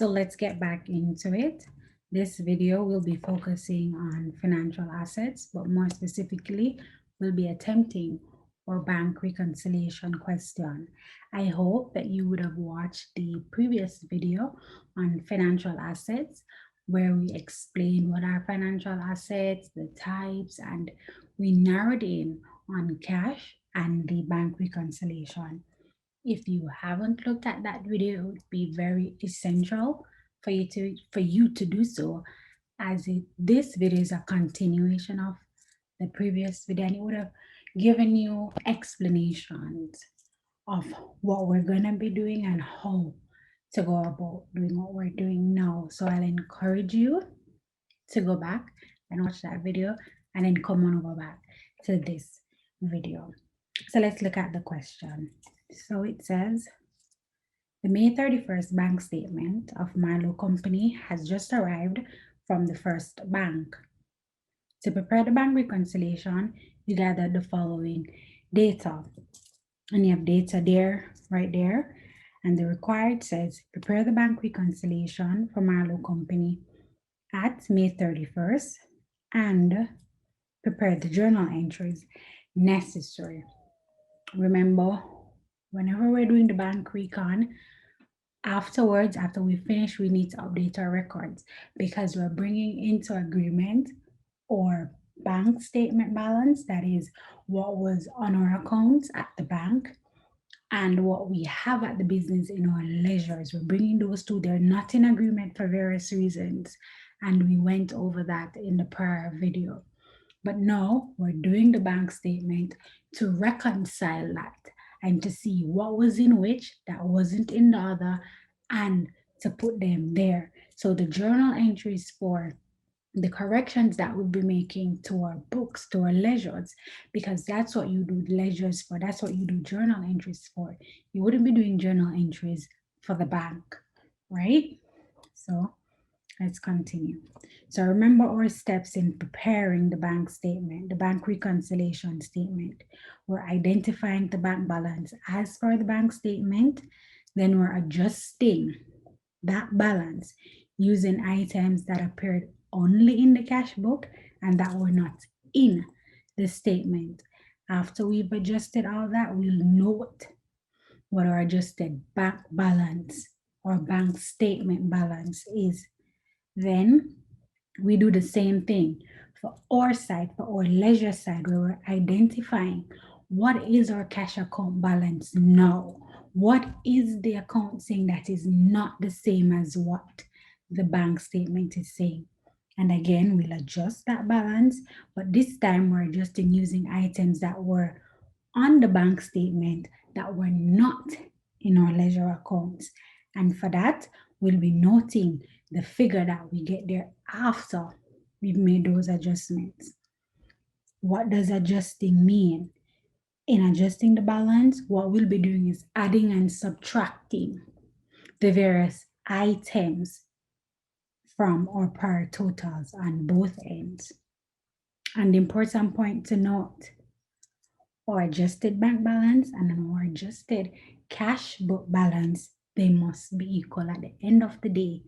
So let's get back into it. This video will be focusing on financial assets, but more specifically, we'll be attempting our bank reconciliation question. I hope that you would have watched the previous video on financial assets, where we explain what are financial assets, the types, and we narrowed in on cash and the bank reconciliation. If you haven't looked at that video, it would be very essential for you to do so, as this video is a continuation of the previous video, and it would have given you explanations of what we're going to be doing and how to go about doing what we're doing now. So I'll encourage you to go back and watch that video and then come on over back to this video. So let's look at the question. So it says, the May 31st bank statement of Marlowe Company has just arrived from the First Bank. To prepare the bank reconciliation, you gather the following data. And you have data there, right there. And the required says, prepare the bank reconciliation for Marlowe Company at May 31st and prepare the journal entries necessary. Remember, whenever we're doing the bank recon, afterwards, after we finish, we need to update our records because we're bringing into agreement or bank statement balance, that is what was on our accounts at the bank, and what we have at the business in our ledgers. We're bringing those two. They're not in agreement for various reasons, and we went over that in the prior video. But now we're doing the bank statement to reconcile that and to see what was in which that wasn't in the other, and to put them there. So the journal entries for the corrections that we'll be making to our books, to our ledgers, because that's what you do ledgers for. That's what you do journal entries for. You wouldn't be doing journal entries for the bank, right? So let's continue. So remember our steps in preparing the bank statement, the bank reconciliation statement. We're identifying the bank balance as per the bank statement. Then we're adjusting that balance using items that appeared only in the cash book and that were not in the statement. After we've adjusted all that, we'll note what our adjusted bank balance or bank statement balance is. Then we do the same thing for our side, for our ledger side, where we're identifying what is our cash account balance now. What is the account saying that is not the same as what the bank statement is saying? And again, we'll adjust that balance, but this time we're adjusting using items that were on the bank statement that were not in our ledger accounts. And for that, we'll be noting the figure that we get there after we've made those adjustments. What does adjusting mean? In adjusting the balance, what we'll be doing is adding and subtracting the various items from our prior totals on both ends. And the important point to note, our adjusted bank balance and our adjusted cash book balance, they must be equal at the end of the day.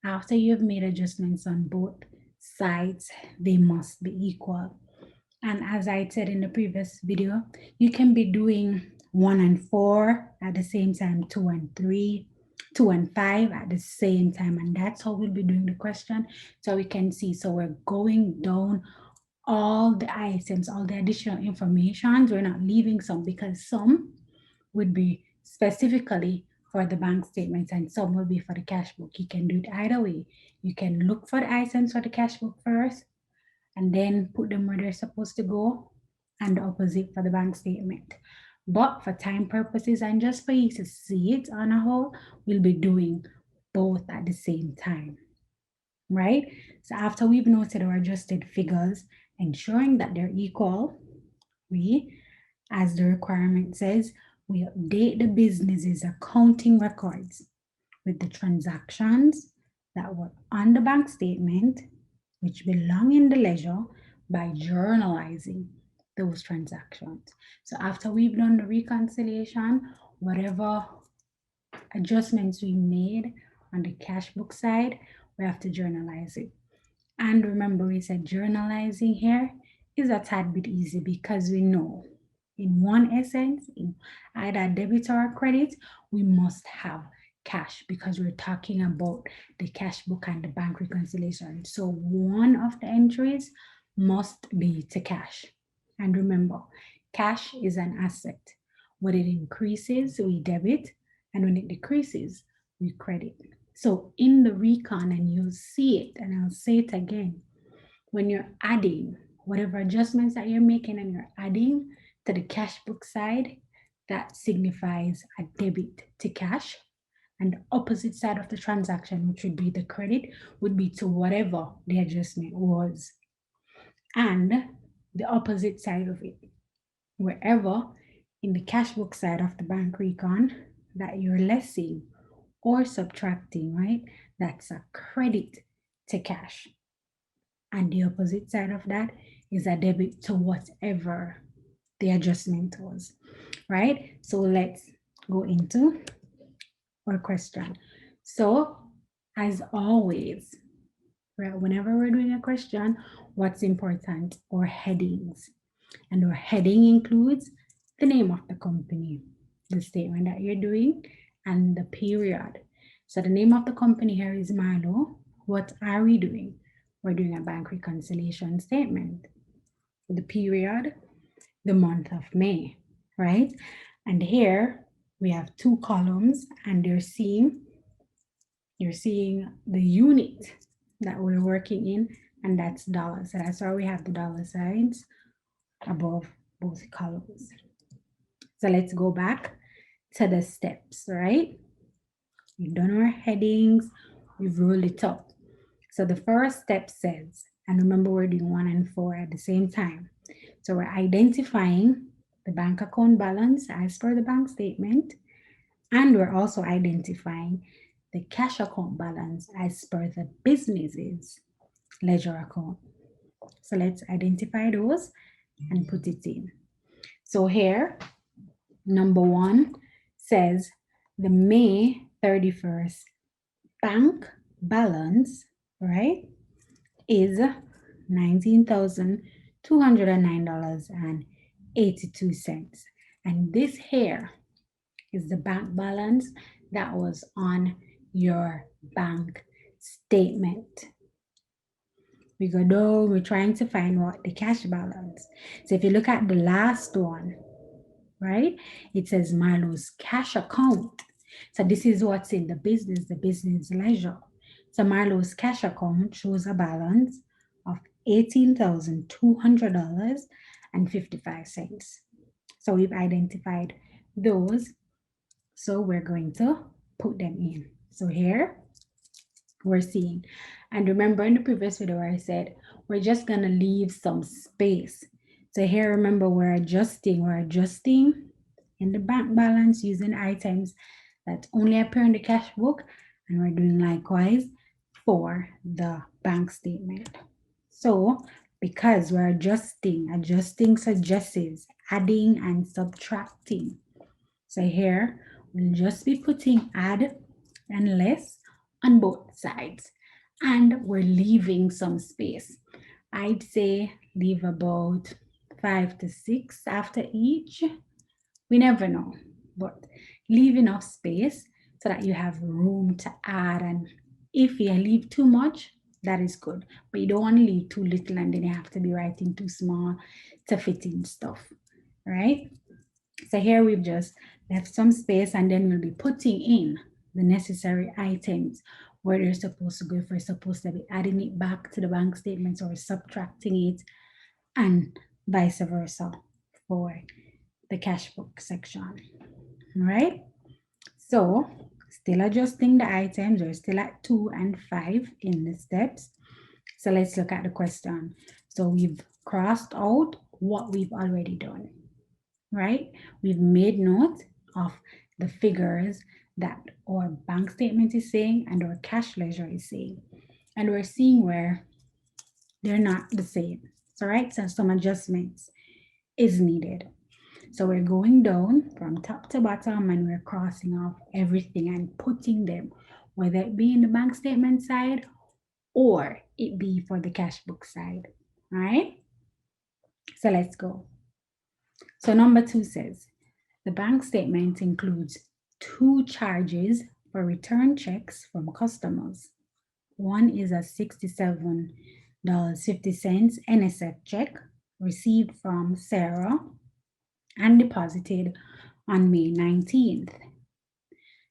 After you've made adjustments on both sides, they must be equal. And as I said in the previous video, you can be doing 1 and 4 at the same time, 2 and 3, 2 and 5 at the same time. And that's how we'll be doing the question. So we can see, so we're going down all the items, all the additional information. We're not leaving some, because some would be specifically for the bank statements and some will be for the cash book. You can do it either way. You can look for the items for the cash book first and then put them where they're supposed to go, and the opposite for the bank statement. But for time purposes and just for you to see it on a whole, we'll be doing both at the same time, right? So after we've noted our adjusted figures, ensuring that they're equal, we, as the requirement says, we update the business's accounting records with the transactions that were on the bank statement, which belong in the ledger, by journalizing those transactions. So after we've done the reconciliation, whatever adjustments we made on the cash book side, we have to journalize it. And remember, we said journalizing here is a tad bit easy because we know in one essence, in either debit or credit, we must have cash because we're talking about the cash book and the bank reconciliation. So one of the entries must be to cash. And remember, cash is an asset. When it increases, we debit, and when it decreases, we credit. So in the recon, and you'll see it, and I'll say it again, when you're adding whatever adjustments that you're making and you're adding to the cash book side, that signifies a debit to cash. And the opposite side of the transaction, which would be the credit, would be to whatever the adjustment was. And the opposite side of it, wherever in the cash book side of the bank recon that you're lessing or subtracting, right? That's a credit to cash. And the opposite side of that is a debit to whatever the adjustment was, right? So let's go into our question. So as always, right, whenever we're doing a question, what's important? Our headings. And our heading includes the name of the company, the statement that you're doing, and the period. So the name of the company here is Marlo. What are we doing? We're doing a bank reconciliation statement. The period, the month of May, right? And here we have two columns, and you're seeing the unit that we're working in, and that's dollars. So that's why we have the dollar signs above both columns. So let's go back to the steps, right? We've done our headings, we've rolled it up. So the first step says, and remember we're doing 1 and 4 at the same time. So we're identifying the bank account balance as per the bank statement, and we're also identifying the cash account balance as per the business's ledger account. So let's identify those and put it in. So here, number 1 says the May 31st bank balance, right, is $19,209.82. And this here is the bank balance that was on your bank statement. We go down, we're trying to find what the cash balance. So if you look at the last one, right, it says Marlo's cash account. So this is what's in the business ledger. So Marlo's cash account shows a balance of $18,200.55. So we've identified those. So we're going to put them in. So here we're seeing, and remember in the previous video where I said we're just going to leave some space. So here, remember, we're adjusting in the bank balance using items that only appear in the cash book, and we're doing likewise for the bank statement. So because we're adjusting suggests adding and subtracting. So here we'll just be putting add and less on both sides, and we're leaving some space. I'd say leave about 5 to 6 after each. We never know, but leave enough space so that you have room to add. And if you leave too much, that is good, but you don't want to leave too little and then you have to be writing too small to fit in stuff, right? So here we've just left some space, and then we'll be putting in the necessary items where they're supposed to go. If we're supposed to be adding it back to the bank statements or subtracting it, and vice versa for the cash book section. All right, so still adjusting the items. We're still at 2 and 5 in the steps. So let's look at the question. So we've crossed out what we've already done, right? We've made note of the figures that our bank statement is saying and our cash ledger is saying, and we're seeing where they're not the same. So right, so some adjustments is needed. So we're going down from top to bottom, and we're crossing off everything and putting them whether it be in the bank statement side or it be for the cash book side. All right, so let's go. So number 2 says the bank statement includes 2 charges for return checks from customers. One is a $67.50 NSF check received from Sarah and deposited on May 19th.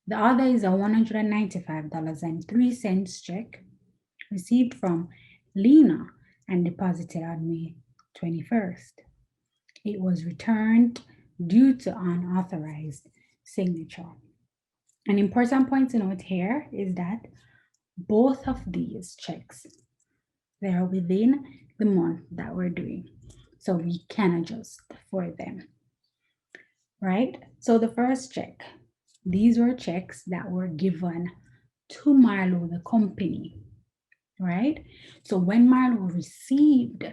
The other is a $195.03 check received from Lena and deposited on May 21st. It was returned due to unauthorized signature. An important point to note here is that both of these checks, they are within the month that we're doing. So we can adjust for them, right? So the first check, these were checks that were given to Marlo, the company, right? So when Marlo received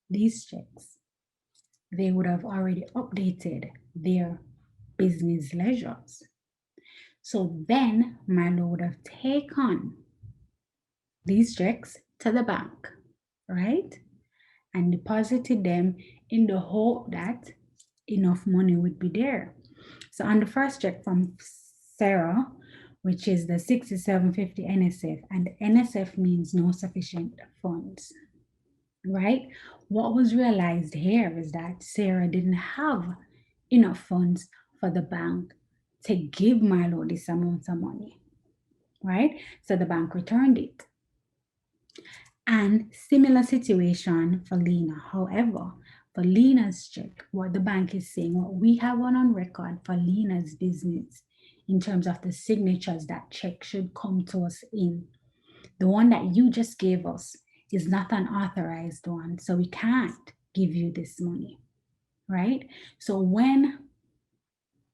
these checks, they would have already updated their business ledgers. So then Marlo would have taken these checks to the bank, right? And deposited them in the hope that enough money would be there. So on the first check from Sarah, which is the 6750 NSF, and NSF means no sufficient funds, right? What was realized here is that Sarah didn't have enough funds for the bank to give Marlo this amount of money, right? So the bank returned it. And similar situation for Lena. However, for Lena's check, what the bank is saying, what we have on record for Lena's business in terms of the signatures that check should come to us in, the one that you just gave us is not an authorized one, so we can't give you this money, right? So when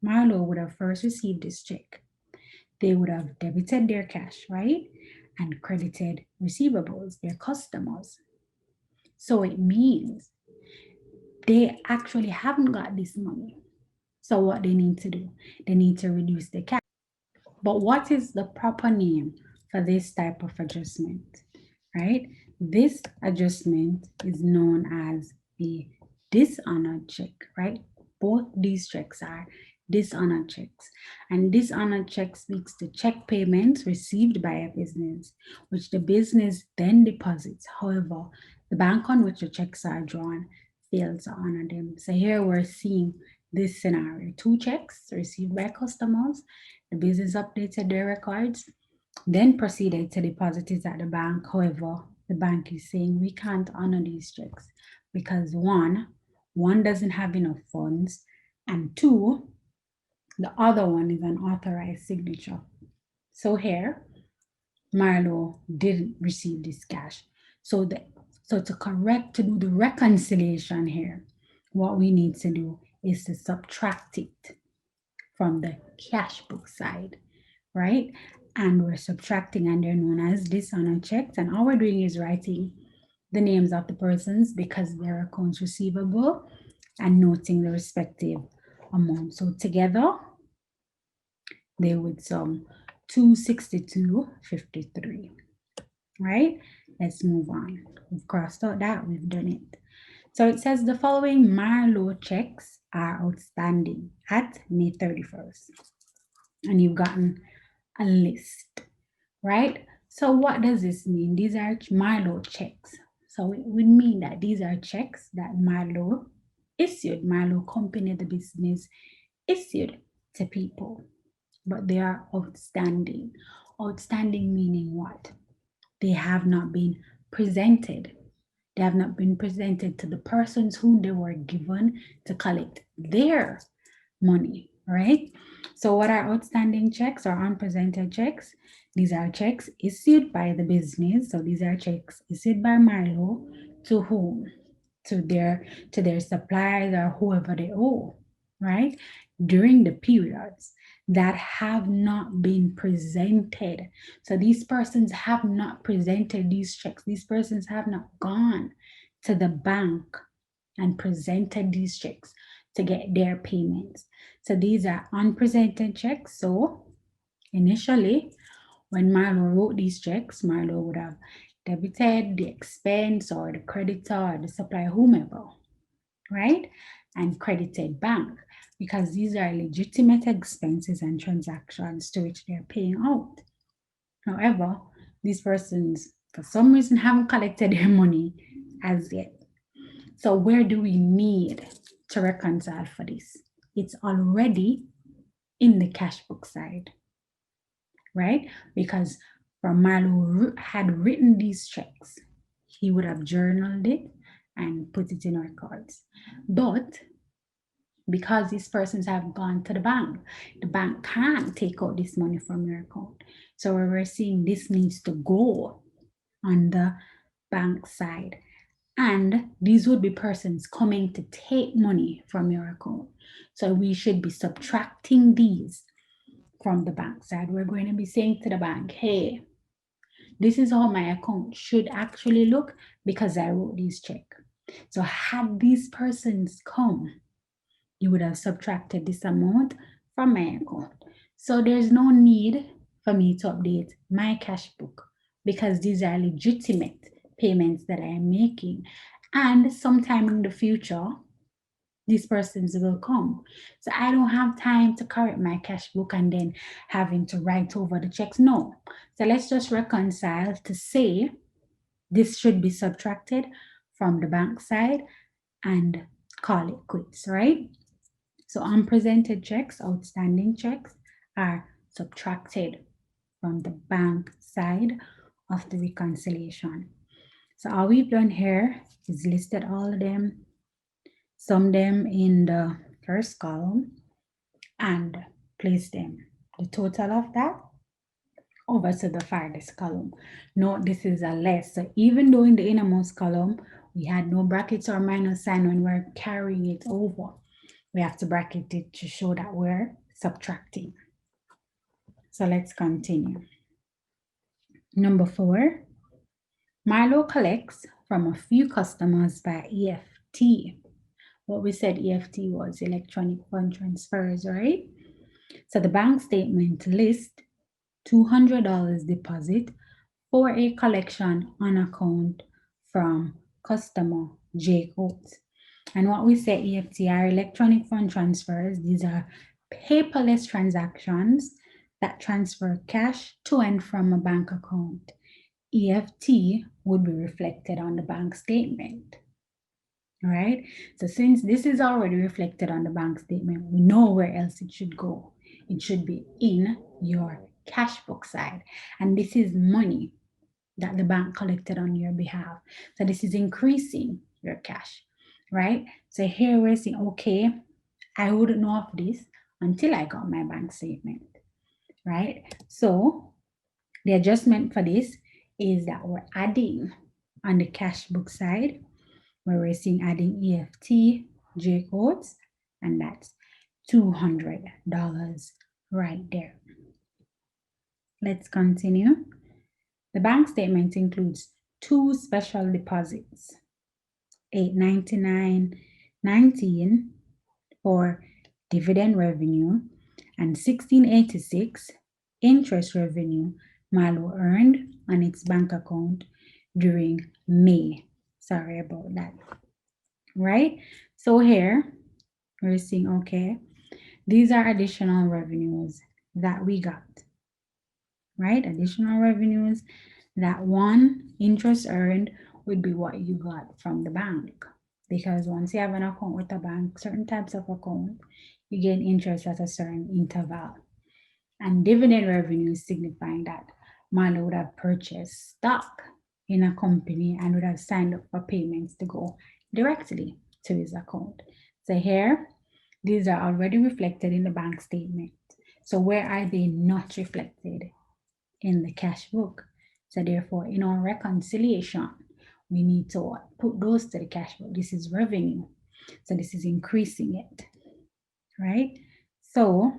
Marlo would have first received this check, they would have debited their cash, right? And credited receivables, their customers. So it means they actually haven't got this money. So what they need to do, they need to reduce the cash. But what is the proper name for this type of adjustment, right? This adjustment is known as the dishonored check, right? Both these checks are dishonored checks. And dishonored check speaks to check payments received by a business, which the business then deposits. However, the bank on which the checks are drawn fails to honor them. So here we're seeing this scenario: 2 checks received by customers, the business updated their records, then proceeded to deposit it at the bank. However, the bank is saying we can't honor these checks because one doesn't have enough funds, and 2, the other one is an authorized signature. So here, Marlo didn't receive this cash. So to do the reconciliation here, what we need to do is to subtract it from the cash book side, right? And we're subtracting, and they're known as dishonored checks. And all we're doing is writing the names of the persons because they're accounts receivable and noting the respective amount. So together, they would sum 262.53, right? Let's move on. We've crossed out that, we've done it. So it says the following Marlo checks are outstanding at May 31st. And you've gotten a list, right? So what does this mean? These are Marlo checks. So it would mean that these are checks that Marlo issued, Marlo company, the business, issued to people, but they are outstanding. Outstanding meaning what? They have not been presented. They have not been presented to the persons whom they were given to collect their money, right? So what are outstanding checks or unpresented checks? These are checks issued by the business. So these are checks issued by Marlo to whom? To their suppliers or whoever they owe, right? During the periods that have not been presented. So these persons have not presented these checks. These persons have not gone to the bank and presented these checks to get their payments. So these are unpresented checks. So initially, when Marlo wrote these checks, Marlo would have debited the expense or the creditor or the supplier, whomever, right? And credited bank, because these are legitimate expenses and transactions to which they're paying out. However, these persons, for some reason, haven't collected their money as yet. So where do we need to reconcile for this? It's already in the cash book side, right? Because from Marlo had written these checks, he would have journaled it and put it in records. But because these persons have gone to the bank can't take out this money from your account. So we're seeing this needs to go on the bank side. And these would be persons coming to take money from your account. So we should be subtracting these from the bank side. We're going to be saying to the bank, hey, this is how my account should actually look because I wrote this check. So had these persons come, you would have subtracted this amount from my account. So there's no need for me to update my cash book because these are legitimate payments that I am making. And sometime in the future, these persons will come. So I don't have time to correct my cash book and then having to write over the checks. No. So let's just reconcile to say this should be subtracted from the bank side and call it quits, right? So unpresented checks, outstanding checks are subtracted from the bank side of the reconciliation. So all we've done here is listed all of them, sum them in the first column and place them, the total of that, over to the farthest column. Note this is a less. So even though in the innermost column, we had no brackets or minus sign when we're carrying it over, we have to bracket it to show that we're subtracting. So let's continue. Number 4, Marlo collects from a few customers by EFT. What we said EFT was electronic fund transfers, right? So the bank statement lists $200 deposit for a collection on account from customer J Coates. And what we say EFT are electronic fund transfers. These are paperless transactions that transfer cash to and from a bank account. EFT would be reflected on the bank statement. All right. So since this is already reflected on the bank statement, we know where else it should go. It should be in your cash book side. And this is money that the bank collected on your behalf. So this is increasing your cash, right? So here we're saying, okay, I wouldn't know of this until I got my bank statement, right? So the adjustment for this is that we're adding on the cash book side, where we're seeing adding EFT, J codes, and that's $200 right there. Let's continue. The bank statement includes 2 special deposits, $899.19 for dividend revenue and $1686 interest revenue Marlo earned on its bank account during May. Sorry about that. Right? So here we're seeing, okay, these are additional revenues that we got. Right? Additional revenues, that one interest earned would be what you got from the bank. Because once you have an account with a bank, certain types of account, you get interest at a certain interval. And dividend revenue is signifying that Marlo would have purchased stock in a company and would have signed up for payments to go directly to his account. So here, these are already reflected in the bank statement. So where are they not reflected? In the cash book. So therefore, in our reconciliation, we need to put those to the cash book. This is revenue. So this is increasing it, right? So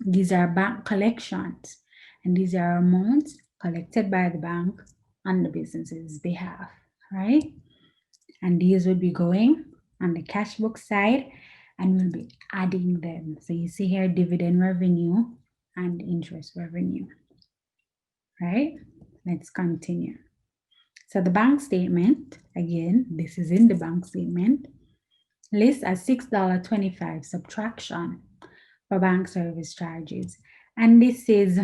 these are bank collections, and these are amounts collected by the bank on the business's behalf, right? And these would be going on the cash book side, and we'll be adding them. So you see here dividend revenue and interest revenue. right? Let's continue. So the bank statement, again, this is in the bank statement, lists a $6.25 subtraction for bank service charges. And this is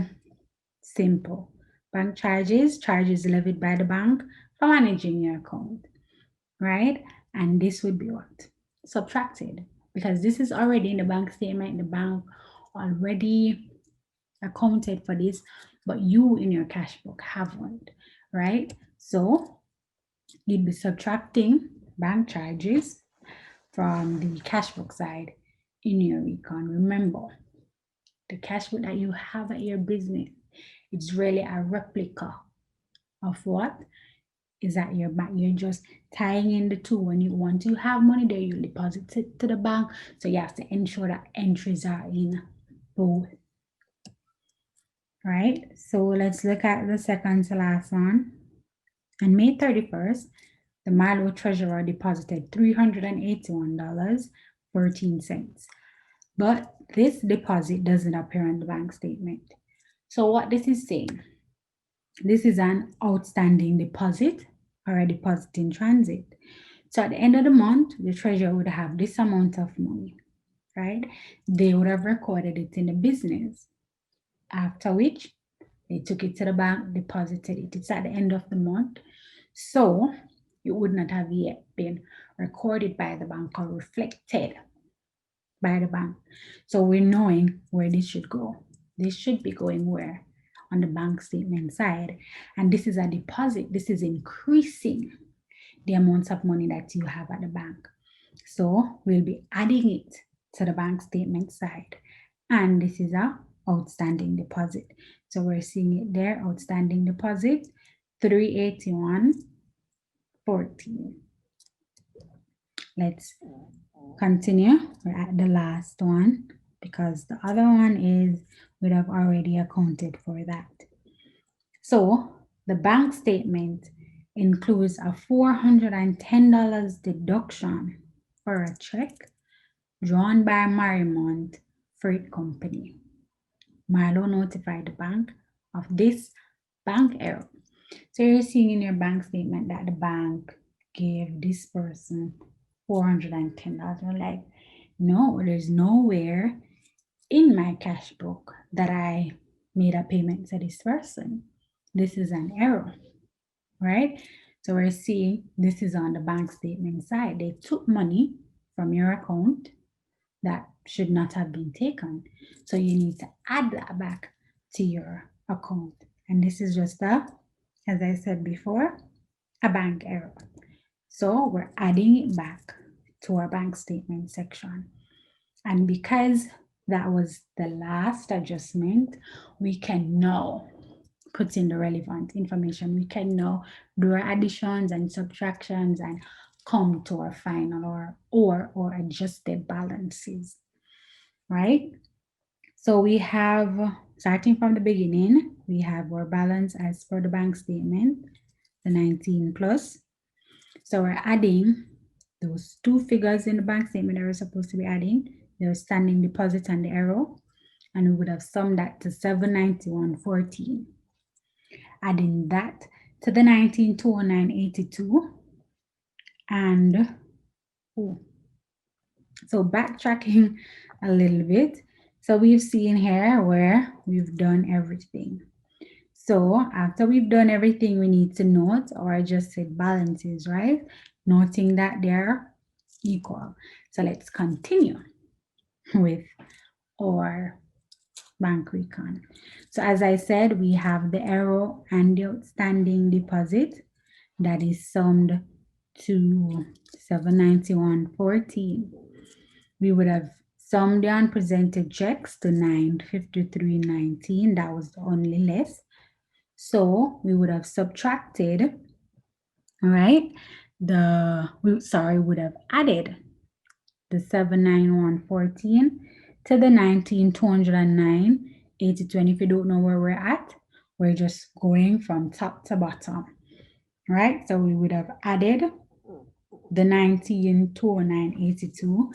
simple. Bank charges levied by the bank for managing your account, right? And this would be what? Subtracted, because this is already in the bank statement. The bank already accounted for this, but you in your cash book haven't, right? So you'd be subtracting bank charges from the cash book side in your recon. Remember, the cash book that you have at your business, it's really a replica of what is at your bank. You're just tying in the two. When you want to have money there, you deposit it to the bank. So you have to ensure that entries are in both. Right? So let's look at the second to last one. On May 31st, the Milo treasurer deposited $381.14. But this deposit doesn't appear on the bank statement. So what this is saying, this is an outstanding deposit or a deposit in transit. So at the end of the month, the treasurer would have this amount of money, right? They would have recorded it in the business, after which they took it to the bank, deposited it. It's at the end of the month. So it would not have yet been recorded by the bank or reflected by the bank. So we're knowing where this should go. This should be going where? On the bank statement side. And this is a deposit. This is increasing the amounts of money that you have at the bank. So we'll be adding it to the bank statement side. And this is a outstanding deposit. So we're seeing it there, outstanding deposit, 381.14. Let's continue. We're at the last one because the other one is we'd have already accounted for that. So the bank statement includes a $410 deduction for a check drawn by Marymount Freight Company. Milo notified the bank of this bank error. So you're seeing in your bank statement that the bank gave this person $410. You're like, no, there's nowhere in my cash book that I made a payment to this person. This is an error, right? So we're seeing this is on the bank statement side. They took money from your account that should not have been taken. So you need to add that back to your account. And this is just as I said before, a bank error. So we're adding it back to our bank statement section. And because that was the last adjustment, we can now put in the relevant information. We can now do our additions and subtractions and come to our final or adjusted balances, right? So we have, starting from the beginning, we have our balance as per the bank statement, the 19 plus. So we're adding those two figures in the bank statement that we're supposed to be adding, the outstanding deposit and the arrow, and we would have summed that to 791.14. Adding that to the 19,209.82, and so backtracking a little bit. So we've seen here where we've done everything. So after we've done everything, we need to note our adjusted balances, right? Noting that they're equal. So let's continue with our bank recon. So as I said, we have the arrow and the outstanding deposit that is summed to 791.14. We would have summed the unpresented checks to 953.19. That was the only less. So we would have subtracted, all right, would have added the 791.14 to the 19,209.82. And if you don't know where we're at, we're just going from top to bottom, right? So we would have added the 19,209.82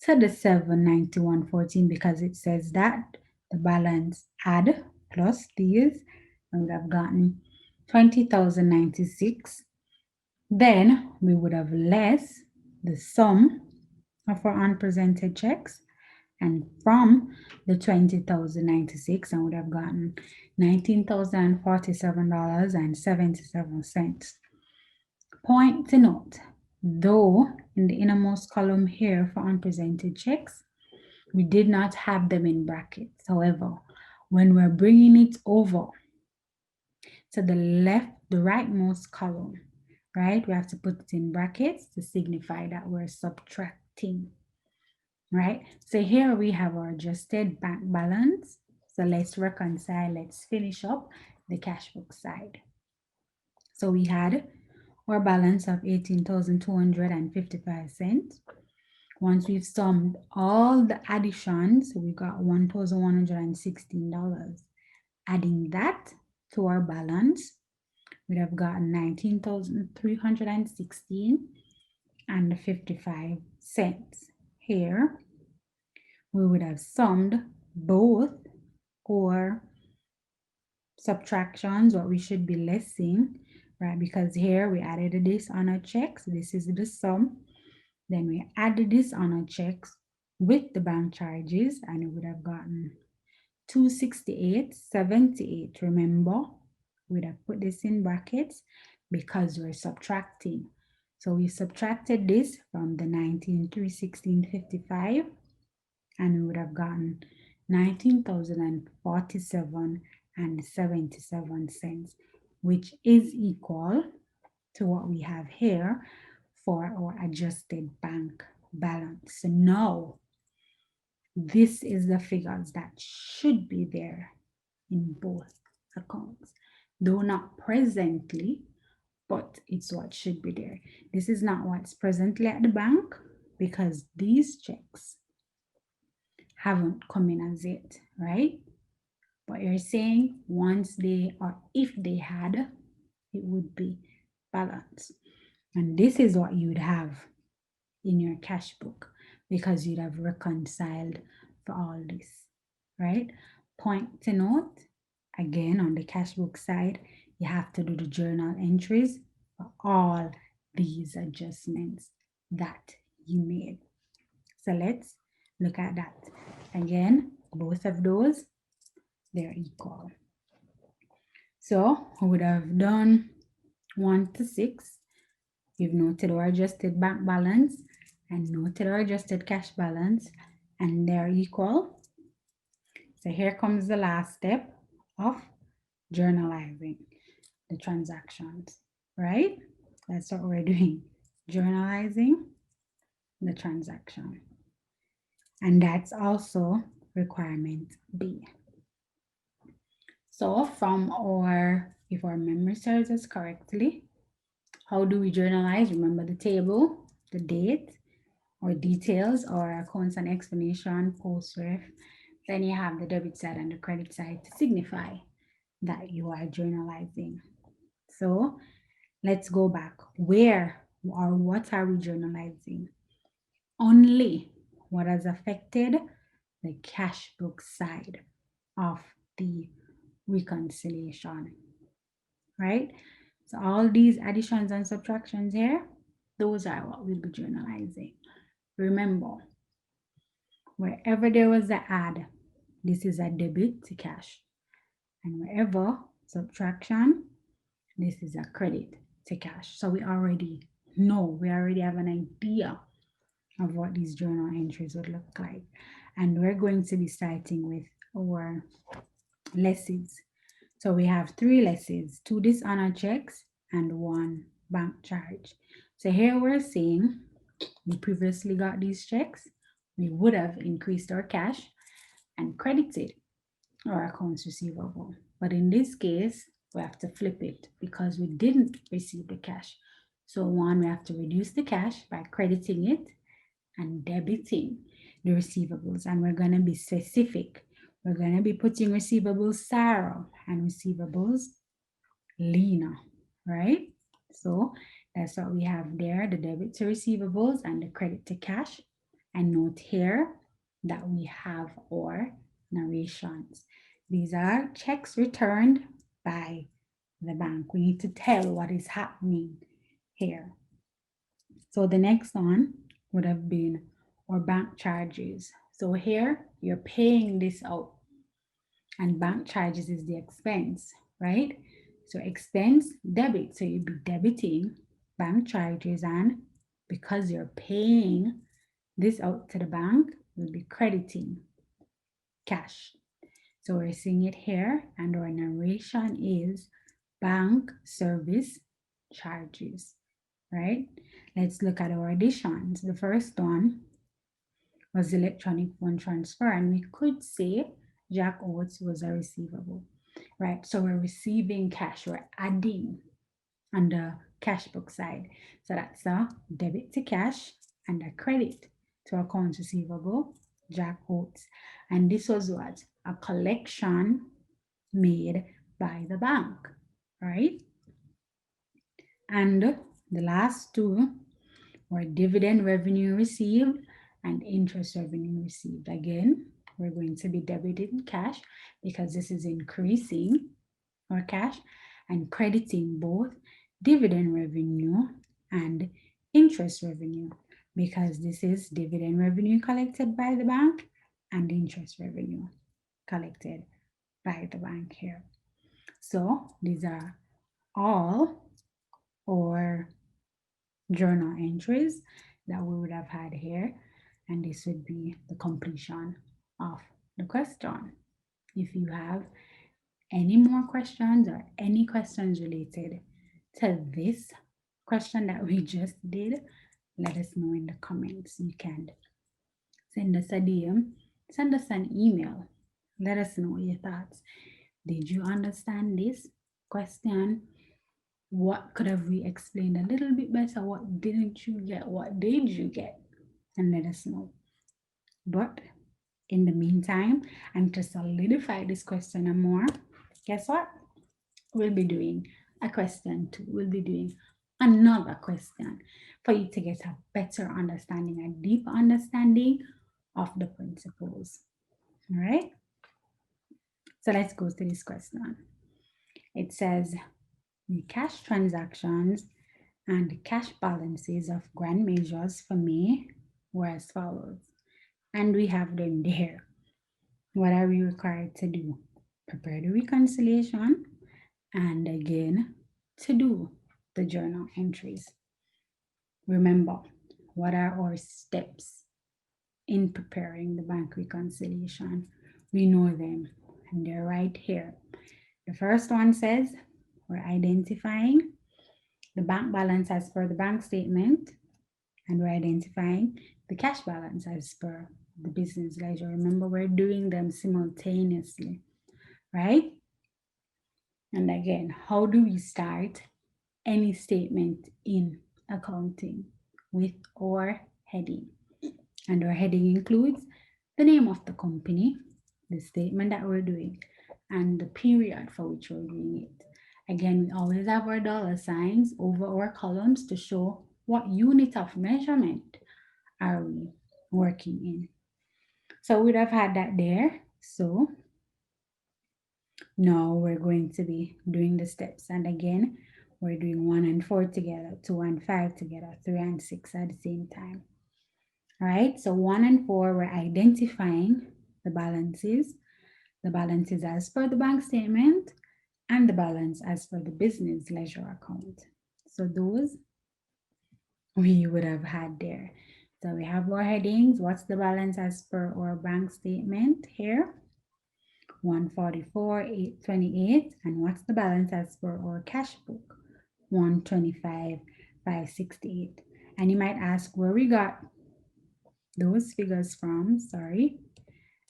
to the 791.14 because it says that the balance add plus these, I would have gotten 20,096. Then we would have less the sum of our unpresented checks. And from the 20,096, I would have gotten $19,047.77. Point to note, though in the innermost column here for unpresented checks, we did not have them in brackets. However, when we're bringing it over to the left, the rightmost column, right, we have to put it in brackets to signify that we're subtracting, right? So here we have our adjusted bank balance. So let's reconcile, let's finish up the cash book side. So we had our balance of 18,255 cents. Once we've summed all the additions, we got $1,116. Adding that to our balance, we'd have gotten 19,316 and 55 cents. Here, we would have summed both our subtractions, what we should be lessing, right? Because here we added this on our checks. This is the sum. Then we added this on our checks with the bank charges, and we would have gotten 268.78. Remember, we'd have put this in brackets because we're subtracting. So we subtracted this from the 19,316.55, and we would have gotten 19,047 and 77 cents, which is equal to what we have here for our adjusted bank balance. So now, this is the figures that should be there in both accounts, though not presently, but it's what should be there. This is not what's presently at the bank because these checks haven't come in as yet, right? But you're saying once they, or if they had, it would be balanced. And this is what you would have in your cash book because you'd have reconciled for all this, right? Point to note, again, on the cash book side, you have to do the journal entries for all these adjustments that you made. So let's look at that. Again, both of those, they're equal. So we would have done 1 to 6. We've noted our adjusted bank balance and noted our adjusted cash balance, and they're equal. So here comes the last step of journalizing the transactions, right? That's what we're doing, journalizing the transaction. And that's also requirement B. So from our, if our memory serves us correctly, how do we journalize? Remember the table, the date, or details, or accounts and explanation, post-ref. Then you have the debit side and the credit side to signify that you are journalizing. So let's go back. Where or what are we journalizing? Only what has affected the cash book side of the reconciliation, right? So all these additions and subtractions here, those are what we'll be journalizing. Remember, wherever there was an add, this is a debit to cash. And wherever subtraction, this is a credit to cash. So we already know, we already have an idea of what these journal entries would look like. And we're going to be starting with our lessees. So we have 3 lessees, 2 dishonor checks and 1 bank charge. So here we're saying we previously got these checks, we would have increased our cash and credited our accounts receivable. But in this case, we have to flip it because we didn't receive the cash. So one, we have to reduce the cash by crediting it and debiting the receivables. And we're going to be specific. We're going to be putting receivables Sarah and receivables Lena, right? So that's what we have there, the debit to receivables and the credit to cash. And note here that we have our narrations. These are checks returned by the bank. We need to tell what is happening here. So the next one would have been our bank charges. So here you're paying this out, and bank charges is the expense, right? So expense debit, so you'd be debiting bank charges, and because you're paying this out to the bank, you'll be crediting cash. So we're seeing it here, and our narration is bank service charges, right? Let's look at our additions. The first one was electronic fund transfer, and we could say Jack Oates was a receivable, right? So we're receiving cash, we're adding on the cash book side. So that's a debit to cash and a credit to accounts receivable, Jack Oates. And this was what? A collection made by the bank, right? And the last two were dividend revenue received and interest revenue received. Again, we're going to be debiting cash because this is increasing our cash, and crediting both dividend revenue and interest revenue because this is dividend revenue collected by the bank and interest revenue collected by the bank here. So these are all our journal entries that we would have had here, and this would be the completion of the question. If you have any more questions or any questions related to this question that we just did, let us know in the comments. You can send us a DM, send us an email. Let us know your thoughts. Did you understand this question? What could have we explained a little bit better? What didn't you get? What did you get? And let us know. But in the meantime, and to solidify this question and more, guess what? We'll be doing a question two. We'll be doing another question for you to get a better understanding, a deeper understanding of the principles. All right. So let's go to this question. It says the cash transactions and cash balances of grand measures for May were as follows. And we have them there. What are we required to do? Prepare the reconciliation, and again to do the journal entries. Remember, what are our steps in preparing the bank reconciliation? We know them, and they're right here. The first one says we're identifying the bank balance as per the bank statement, and we're identifying the cash balance as per the business ledger. Remember, we're doing them simultaneously, right? And again, how do we start any statement in accounting? With our heading. And our heading includes the name of the company, the statement that we're doing, and the period for which we're doing it. Again, we always have our dollar signs over our columns to show what unit of measurement are we working in. So we'd have had that there. So now we're going to be doing the steps. And again, we're doing 1 and 4 together, 2 and 5 together, 3 and 6 at the same time. All right, so 1 and 4, we're identifying the balances as per the bank statement and the balance as per the business ledger account. So those we would have had there. So we have our headings. What's the balance as per our bank statement here? 144,828. And what's the balance as per our cash book? 125,568. And you might ask where we got those figures from, sorry.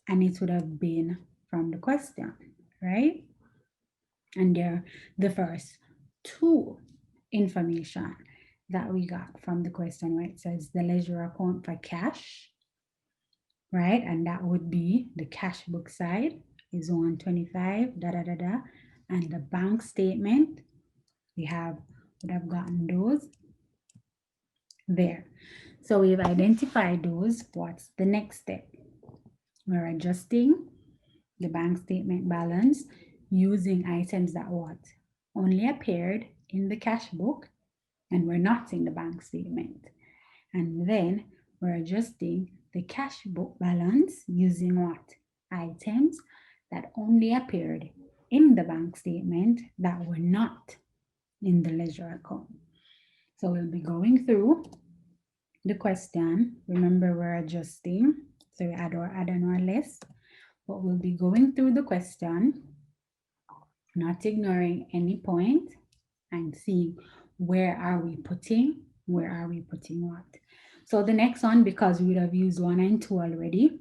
And it would have been from the question, right? And they're the first two information that we got from the question where it says the ledger account for cash, right? And that would be the cash book side is 125, and the bank statement, would have gotten those there. So we've identified those. What's the next step? We're adjusting the bank statement balance using items that what? Only appeared in the cash book and were not in the bank statement. And then we're adjusting the cash book balance using what? Items that only appeared in the bank statement that were not in the ledger account. So we'll be going through the question. Remember, we're adjusting. So we add on our list. But we'll be going through the question, not ignoring any point, and seeing where are we putting what. So the next one, because we would have used 1 and 2 already,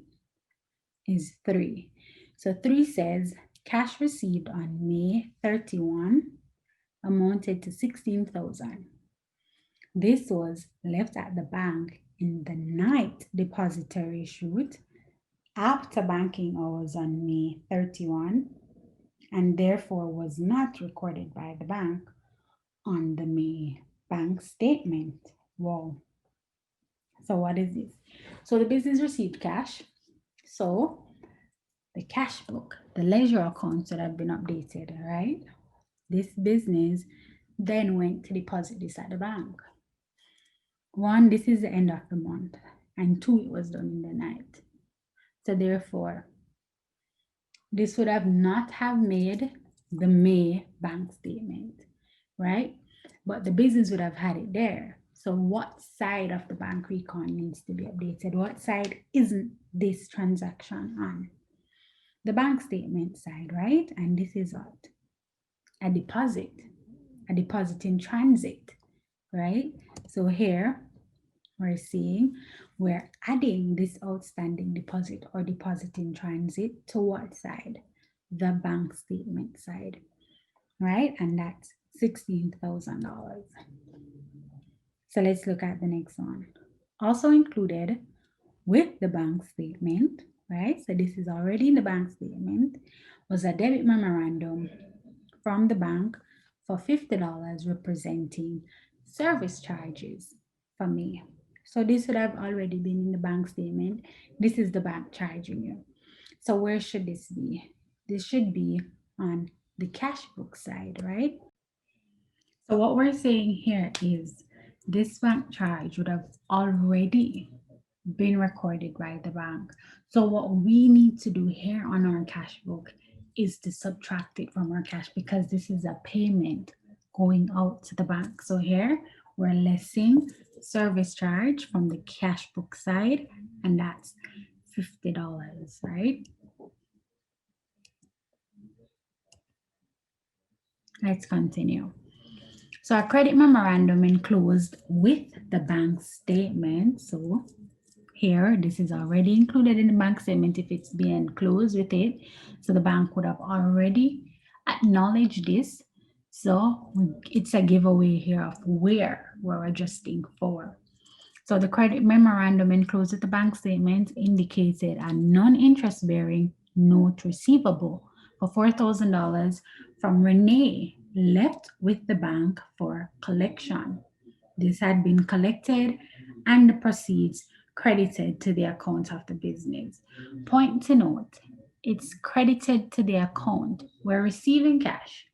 is 3. So 3 says cash received on May 31 amounted to 16,000. This was left at the bank in the night depository chute after banking hours on May 31 and therefore was not recorded by the bank on the May bank statement. Wow. So what is this? So the business received cash. So the cash book, the ledger accounts that have been updated, right? This business then went to deposit this at the bank. 1, this is the end of the month. And 2, it was done in the night. So therefore, this would have not have made the May bank statement, right? But the business would have had it there. So what side of the bank recon needs to be updated? What side isn't this transaction on? The bank statement side, right? And this is what? A deposit in transit, right? So here we're seeing we're adding this outstanding deposit or deposit in transit to what side? The bank statement side, right? And that's $16,000. So let's look at the next one. Also included with the bank statement, right? So this is already in the bank statement, was a debit memorandum from the bank for $50 representing service charges for me. So this would have already been in the bank statement. This is the bank charging you. So where should this be? This should be on the cash book side, right? So what we're saying here is this bank charge would have already been recorded by the bank. So what we need to do here on our cash book is to subtract it from our cash because this is a payment going out to the bank. So here we're lessing service charge from the cash book side, and that's $50, right? Let's continue. So a credit memorandum enclosed with the bank statement. So here, this is already included in the bank statement if it's being enclosed with it. So the bank would have already acknowledged this. So it's a giveaway here of where we're adjusting for. So the credit memorandum enclosed with the bank statement indicated a non-interest bearing note receivable for $4,000 from Renee left with the bank for collection. This had been collected and the proceeds credited to the account of the business. Point to note, it's credited to the account. We're receiving cash.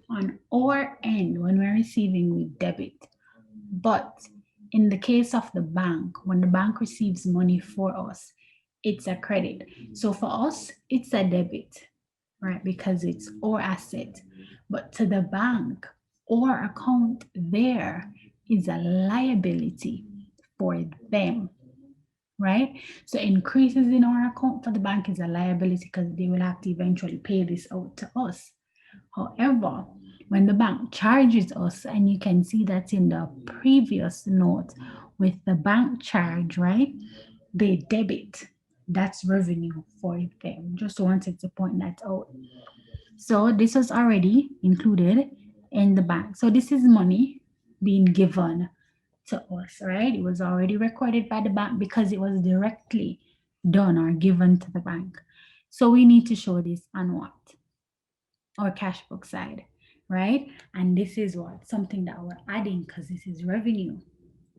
On our end, when we're receiving, we debit. But in the case of the bank, when the bank receives money for us, it's a credit. So for us, it's a debit, right? Because it's our asset. But to the bank, our account there is a liability for them, right? So increases in our account for the bank is a liability because they will have to eventually pay this out to us. However, when the bank charges us, and you can see that in the previous note with the bank charge, right? They debit. That's revenue for them. Just wanted to point that out. So this was already included in the bank. So this is money being given to us, right? It was already recorded by the bank because it was directly done or given to the bank. So we need to show this on what? Our cash book side, right? And this is what? Something that we're adding because this is revenue.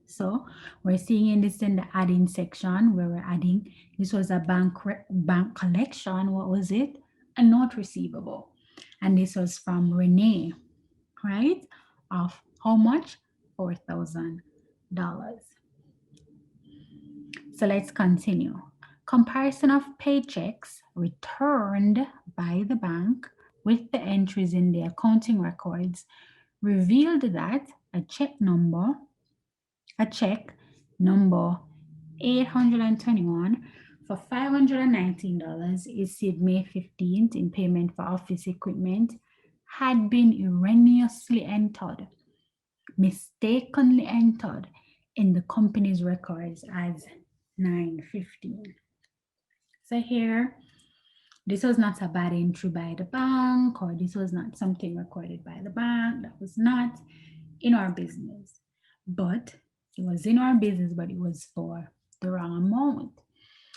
So we're seeing in this in the adding section where we're adding, this was a bank collection. What was it? A note receivable. And this was from Renee, right? Of how much? $4,000. So let's continue. Comparison of paychecks returned by the bank with the entries in the accounting records revealed that a check number 821 for $519 issued May 15th in payment for office equipment had been mistakenly entered in the company's records as 915. So here, this was not a bad entry by the bank, or this was not something recorded by the bank. That was not in our business. But it was in our business, but it was for the wrong amount.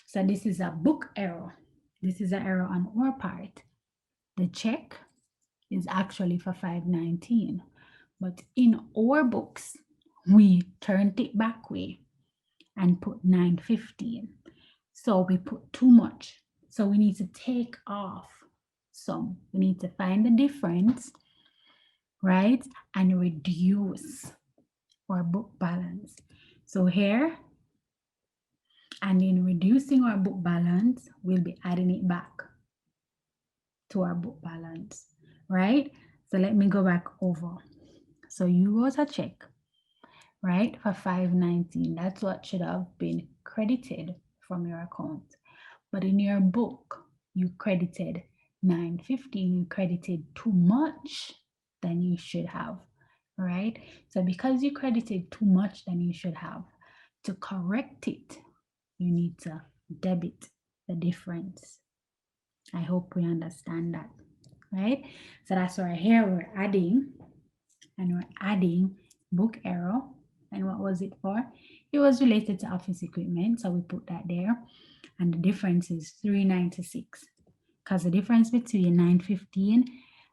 So this is a book error. This is an error on our part. The check is actually for 519, but in our books, we turned it back way and put 915. So we put too much. So we need to take off some. We need to find the difference, right? And reduce our book balance. So here, and in reducing our book balance, we'll be adding it back to our book balance, right? So let me go back over. So you wrote a check, right, for 519. That's what should have been credited from your account. But in your book, you credited 915. You credited too much than you should have, right? So because you credited too much than you should have, to correct it, you need to debit the difference. I hope we understand that, right? So that's why here we're adding book error. And what was it for? It was related to office equipment, so we put that there. And the difference is 396, because the difference between 915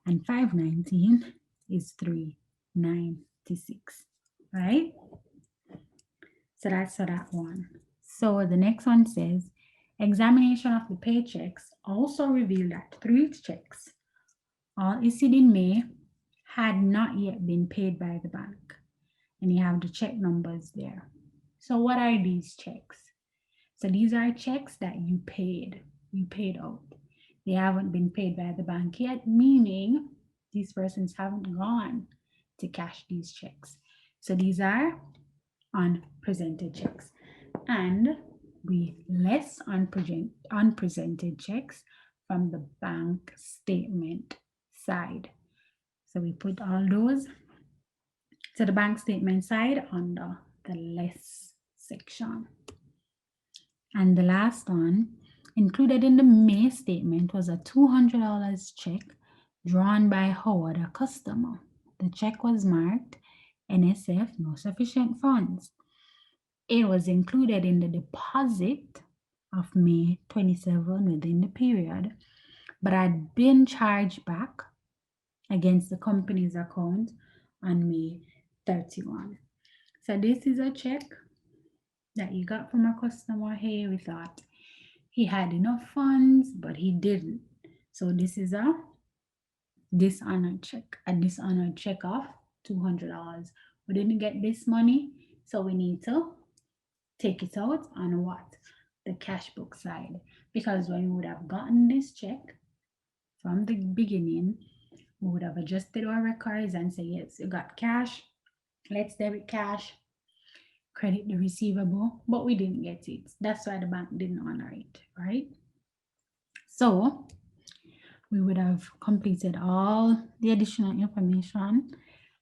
and 519 is 396, right? So that's for that one. So the next one says, examination of the paychecks also revealed that 3 checks, all issued in May, had not yet been paid by the bank. And you have the check numbers there. So what are these checks? So these are checks that you paid out. They haven't been paid by the bank yet, meaning these persons haven't gone to cash these checks. So these are unpresented checks. And we less unpresented checks from the bank statement side. So we put all those to the bank statement side under the less section. And the last one, included in the May statement, was a $200 check drawn by Howard, a customer. The check was marked NSF, no sufficient funds. It was included in the deposit of May 27 within the period, but had been charged back against the company's account on May 31. So this is a check that you got from a customer. Hey, we thought he had enough funds, but he didn't. So this is a dishonored check of $200. We didn't get this money, so we need to take it out on what? The cash book side. Because when we would have gotten this check from the beginning, we would have adjusted our records and say, yes, you got cash, let's debit cash, credit the receivable, but we didn't get it. That's why the bank didn't honor it, right? So we would have completed all the additional information.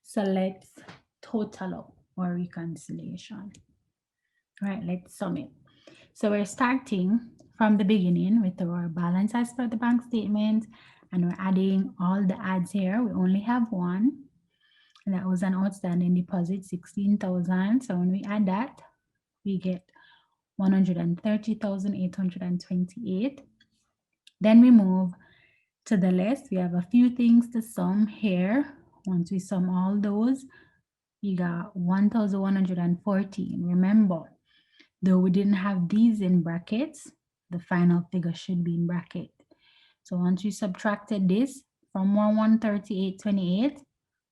So let's total up our reconciliation. All right, let's sum it. So we're starting from the beginning with our balance as per the bank statement, and we're adding all the adds here. We only have one, and that was an outstanding deposit, 16,000. So when we add that, we get 130,828. Then we move to the list. We have a few things to sum here. Once we sum all those, we got 1,114. Remember, though we didn't have these in brackets, the final figure should be in bracket. So once we subtracted this From 138.28,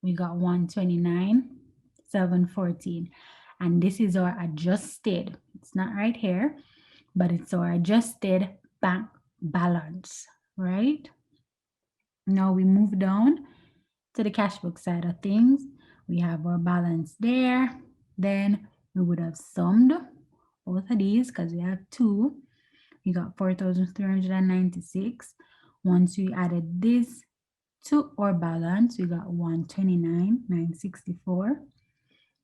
we got 129.714. And this is our adjusted, it's not right here, but it's our adjusted bank balance, right? Now we move down to the cash book side of things. We have our balance there. Then we would have summed both of these because we have two. We got 4,396. Once we added this to our balance, we got 129,964.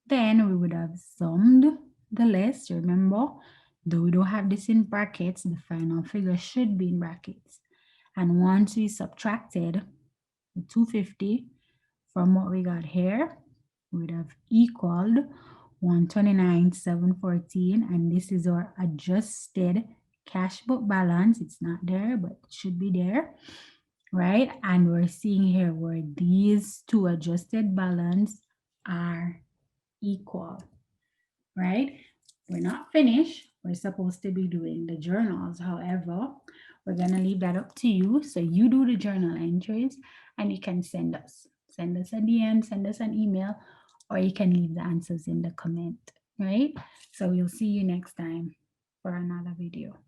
Then we would have summed the list. Remember, though we don't have this in brackets, the final figure should be in brackets. And once we subtracted the 250 from what we got here, we would have equaled 129,714. And this is our adjusted cash book balance. It's not there, but it should be there, right? And we're seeing here where these two adjusted balance are equal, right? We're not finished. We're supposed to be doing the journals. However, we're going to leave that up to you. So you do the journal entries and you can send us a DM, send us an email, or you can leave the answers in the comment, right? So we'll see you next time for another video.